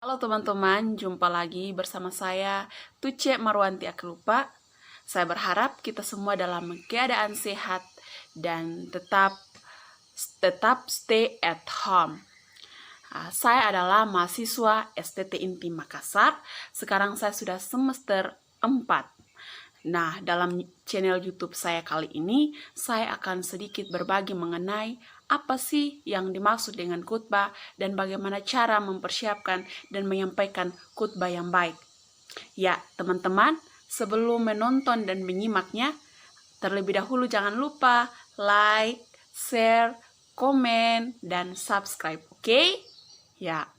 Halo teman-teman, jumpa lagi bersama saya Tuce Marwanti Aklupa. Saya berharap kita semua dalam keadaan sehat dan tetap stay at home. Saya adalah mahasiswa STT Inti Makassar. Sekarang saya sudah semester 4. Nah, dalam channel YouTube saya kali ini, saya akan sedikit berbagi mengenai apa sih yang dimaksud dengan khutbah dan bagaimana cara mempersiapkan dan menyampaikan khutbah yang baik. Ya, teman-teman, sebelum menonton dan menyimaknya, terlebih dahulu jangan lupa like, share, komen, dan subscribe, oke? Ya.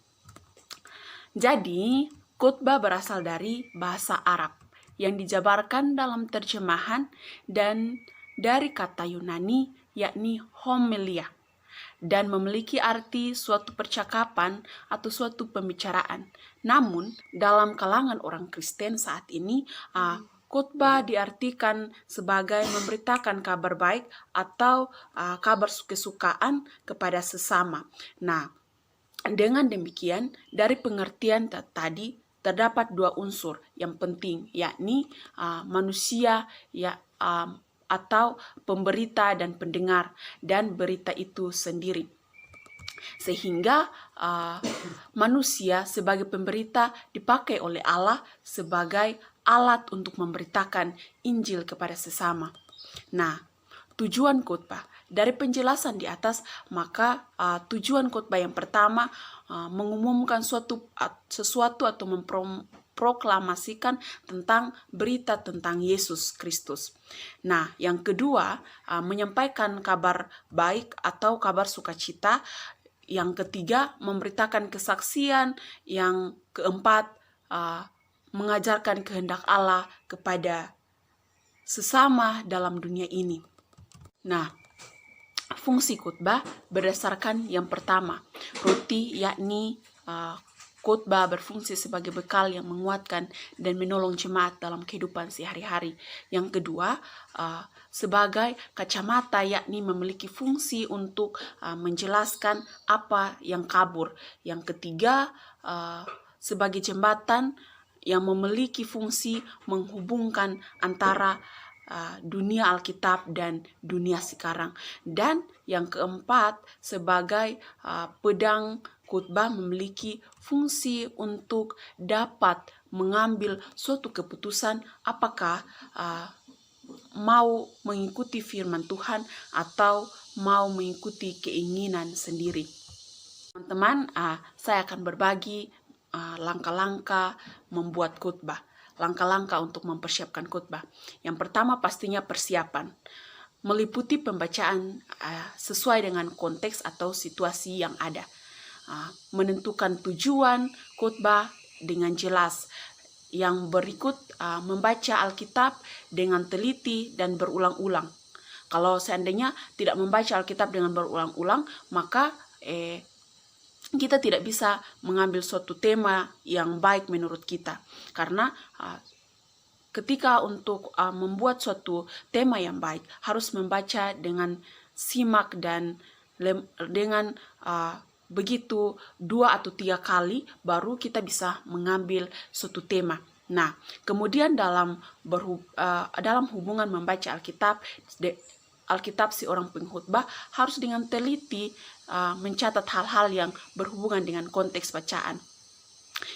Jadi, khutbah berasal dari bahasa Arab yang dijabarkan dalam terjemahan dan dari kata Yunani yakni homilia dan memiliki arti suatu percakapan atau suatu pembicaraan. Namun, dalam kalangan orang Kristen saat ini, khutbah diartikan sebagai memberitakan kabar baik atau kabar kesukaan kepada sesama. Nah, dengan demikian, dari pengertian tadi terdapat dua unsur yang penting, yakni manusia atau pemberita dan pendengar, dan berita itu sendiri. Sehingga manusia sebagai pemberita dipakai oleh Allah sebagai alat untuk memberitakan Injil kepada sesama. Nah, tujuan khotbah dari penjelasan di atas, maka tujuan khotbah yang pertama mengumumkan sesuatu atau memproklamasikan tentang berita tentang Yesus Kristus. Nah, yang kedua menyampaikan kabar baik atau kabar sukacita. Yang ketiga memberitakan kesaksian. Yang keempat mengajarkan kehendak Allah kepada sesama dalam dunia ini. Nah, fungsi khutbah berdasarkan yang pertama, ruti, yakni khutbah berfungsi sebagai bekal yang menguatkan dan menolong jemaat dalam kehidupan sehari-hari. Yang kedua, sebagai kacamata, yakni memiliki fungsi untuk menjelaskan apa yang kabur. Yang ketiga, sebagai jembatan yang memiliki fungsi menghubungkan antara dunia Alkitab dan dunia sekarang. Dan yang keempat, sebagai pedang, khutbah memiliki fungsi untuk dapat mengambil suatu keputusan apakah mau mengikuti firman Tuhan atau mau mengikuti keinginan sendiri. Teman-teman, saya akan berbagi langkah-langkah membuat khutbah. Langkah-langkah untuk mempersiapkan khutbah. Yang pertama pastinya persiapan. Meliputi pembacaan sesuai dengan konteks atau situasi yang ada. Menentukan tujuan khutbah dengan jelas. Yang berikut membaca Alkitab dengan teliti dan berulang-ulang. Kalau seandainya tidak membaca Alkitab dengan berulang-ulang, maka kita tidak bisa mengambil suatu tema yang baik menurut kita. Karena ketika untuk membuat suatu tema yang baik, harus membaca dengan simak dan dengan begitu 2 atau 3 kali, baru kita bisa mengambil suatu tema. Nah, kemudian dalam hubungan membaca Alkitab si orang pengkhotbah harus dengan teliti mencatat hal-hal yang berhubungan dengan konteks bacaan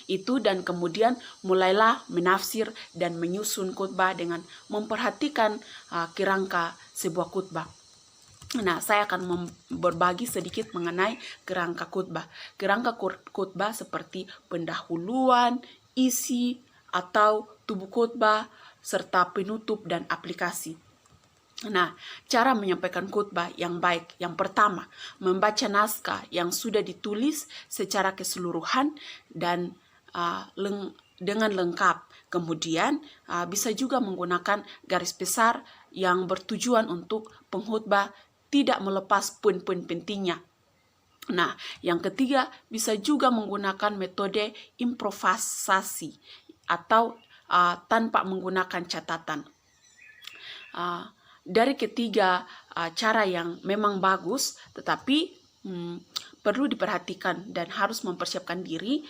itu, dan kemudian mulailah menafsir dan menyusun khotbah dengan memperhatikan kerangka sebuah khotbah. Nah, saya akan berbagi sedikit mengenai kerangka khotbah. Kerangka khotbah seperti pendahuluan, isi atau tubuh khotbah serta penutup dan aplikasi. Nah, cara menyampaikan khotbah yang baik. Yang pertama, membaca naskah yang sudah ditulis secara keseluruhan dan dengan lengkap. Kemudian bisa juga menggunakan garis besar yang bertujuan untuk pengkhotbah tidak melepas poin-poin pentingnya. Nah, yang ketiga bisa juga menggunakan metode improvisasi atau tanpa menggunakan catatan. Dari ketiga cara yang memang bagus, tetapi perlu diperhatikan dan harus mempersiapkan diri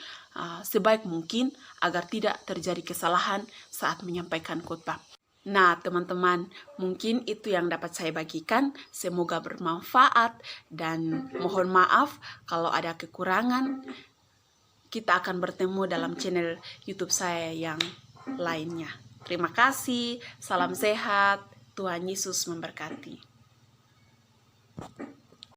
sebaik mungkin agar tidak terjadi kesalahan saat menyampaikan khotbah. Nah, teman-teman, mungkin itu yang dapat saya bagikan. Semoga bermanfaat dan mohon maaf kalau ada kekurangan. Kita akan bertemu dalam channel YouTube saya yang lainnya. Terima kasih, salam sehat, Tuhan Yesus memberkati.